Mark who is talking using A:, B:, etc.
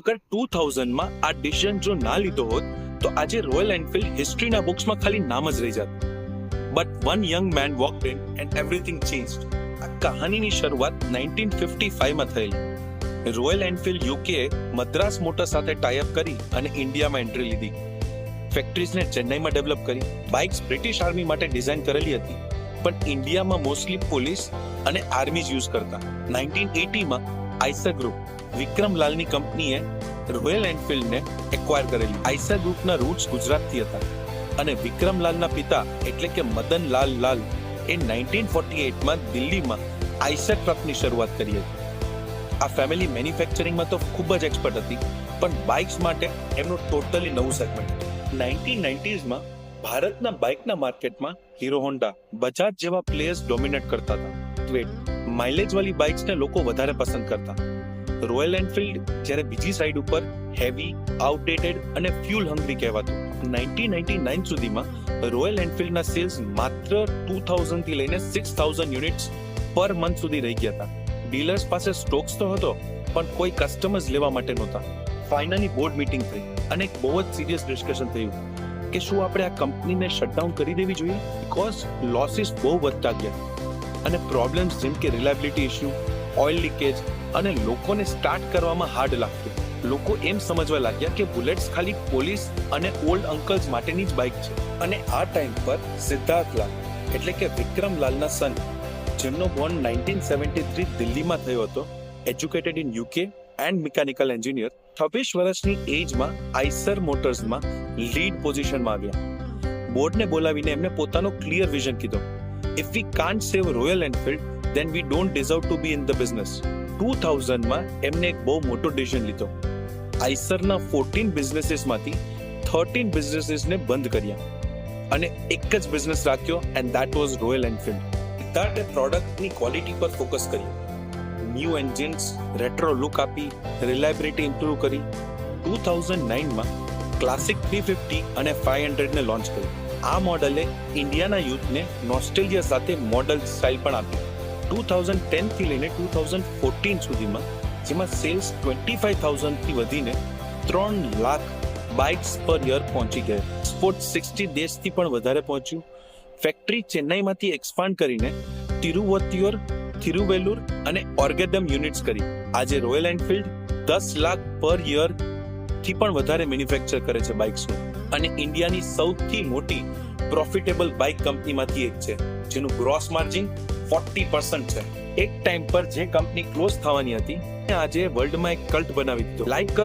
A: અગર 2000 માં આ ડિસિઝન જો ના લીધો હોત તો આજે રોયલ એનફિલ્ડ હિસ્ટ્રીના બુક્સમાં ખાલી નામ જ રહી જાત. But one young man walked in and everything changed. આ કહાનીની શરૂઆત 1955 માં થયેલી. Royal Enfield UK Madras motor સાથે ટાઈઅપ કરી અને ઇન્ડિયામાં એન્ટ્રી લીધી. ફેક્ટરીઝને ચેન્નઈમાં ડેવલપ કરી. બાઇક્સ બ્રિટિશ આર્મી માટે ડિઝાઇન કરેલી હતી, પણ ઇન્ડિયામાં મોસ્ટલી પોલીસ અને આર્મી યુઝ કરતા. 1980 માં આઈસર ગ્રુપ વિક્રમલાલની કંપનીએ રોયલ એનફિલ્ડને એક્વાયર કરેલી. આઈસર ગ્રુપના રૂટ્સ ગુજરાતથી હતા અને વિક્રમલાલના પિતા એટલે કે મદનલાલ લાલ એ 1948 માં દિલ્હીમાં આઈસર ટ્રકની શરૂઆત કરી હતી. આ ફેમિલી મેન્યુફેક્ચરિંગમાં તો ખૂબ જ એક્સપર્ટ હતી, પણ બાઇક્સ માટે એમનું ટોટલી નવું સેગમેન્ટ. 1990s માં ભારતના બાઇકના માર્કેટમાં હીરો હોન્ડા, બજાજ જેવા પ્લેયર્સ ડોમિનેટ કરતા હતા. માઇલેજ વાળી બાઇક્સને લોકો વધારે પસંદ કરતા. રોયલ એનફિલ્ડ જ્યારે બીજી સાઈડ ઉપર હેવી, આઉટડેટેડ અને ફ્યુલ હંગ્રી કહેવાતું. 1999 સુધીમાં રોયલ એનફિલ્ડના સેલ્સ માત્ર 2000 થી લઈને 6000 યુનિટ્સ પર મંથ સુધી રહી ગયા હતા. ડીલર્સ પાસે સ્ટોક્સ તો હતો, પણ કોઈ કસ્ટમર્સ લેવા માટે નહોતા. ફાઇનલી બોર્ડ મીટિંગ થઈ અને એક બહુ જ સિરિયસ ડિસ્કશન થયું કે શું આપણે આ કંપનીને શટડાઉન કરી દેવી જોઈએ, બીકોઝ લોસીસ બહુ વધતા ગયા અને પ્રોબ્લેમ્સ જેમ કે રિલાયબિલિટી ઇશ્યુ, ઓઇલ લીકેજ અને લોકોને સ્ટાર્ટ કરવામાં હાર્ડ લાગતું. લોકો એમ સમજવા લાગ્યા કે બુલેટ્સ ખાલી પોલીસ અને ઓલ્ડ અંકલ્સ માટેની જ બાઇક છે. અને આ ટાઈમ પર સિદ્ધાર્થ લાલ એટલે કે વિક્રમલાલના સન, જેમનો બોર્ન 1973 દિલ્હીમાં થયો હતો, educated in UK and mechanical engineer, 26 વર્ષની એજમાં આઈસર મોટર્સમાં લીડ પોઝિશનમાં આવ્યા. બોર્ડને બોલાવીને એમને પોતાનો ક્લિયર વિઝન કીધો. If we can't save royal Enfield then we don't deserve to be in the business. 2000 માં એમને એક બહુ મોટો ડિસિઝન લીધો. આઈસરના 14 બિઝનેસીસમાંથી 13 બિઝનેસીસને બંધ કર્યા અને એક જ બિઝનેસ રાખ્યો, and that was Royal Enfield. સિદ્ધાર્થે પ્રોડક્ટની ક્વોલિટી પર ફોકસ કર્યું. ન્યૂ એન્જિન્સ, રેટ્રો લુક આપી, રિલાયબિલિટી ઇમ્પ્રૂવ કરી. 2009 માં ક્લાસિક 350 અને 500 ને લોન્ચ કર્યું. આ મોડલે ઇન્ડિયાના યુથને નોસ્ટેલિયા સાથે મોડલ સ્ટાઇલ પણ આપી. 2010 થી લઈને 2014 સુધીમાં જેમાં સેલ્સ 25,000 થી વધીને 3 લાખ બાઇક્સ પર યર પહોંચી ગયા. એક્સપોર્ટ 60 દેશથી પણ વધારે પહોંચ્યું. ફેક્ટરી ચેન્નઈમાંથી એક્સપાન્ડ કરીને તિરુવત્તિયોર, થિરુવેલુર અને ઓર્ગેદમ યુનિટ્સ કરી. આજે રોયલ એનફિલ્ડ 10 લાખ પર યર થી પણ વધારે મેન્યુફેક્ચર કરે છે બાઇક્સનું અને ઇન્ડિયાની સૌથી મોટી પ્રોફિટેબલ બાઇક કંપનીમાંથી એક છે, જેનું ગ્રોસ માર્જિન 40% છે. એક ટાઈમ પર જે કંપની ક્લોઝ થવાની હતી આજે વર્લ્ડમાં એક કલ્ટ બનાવી દીધો. લાઈક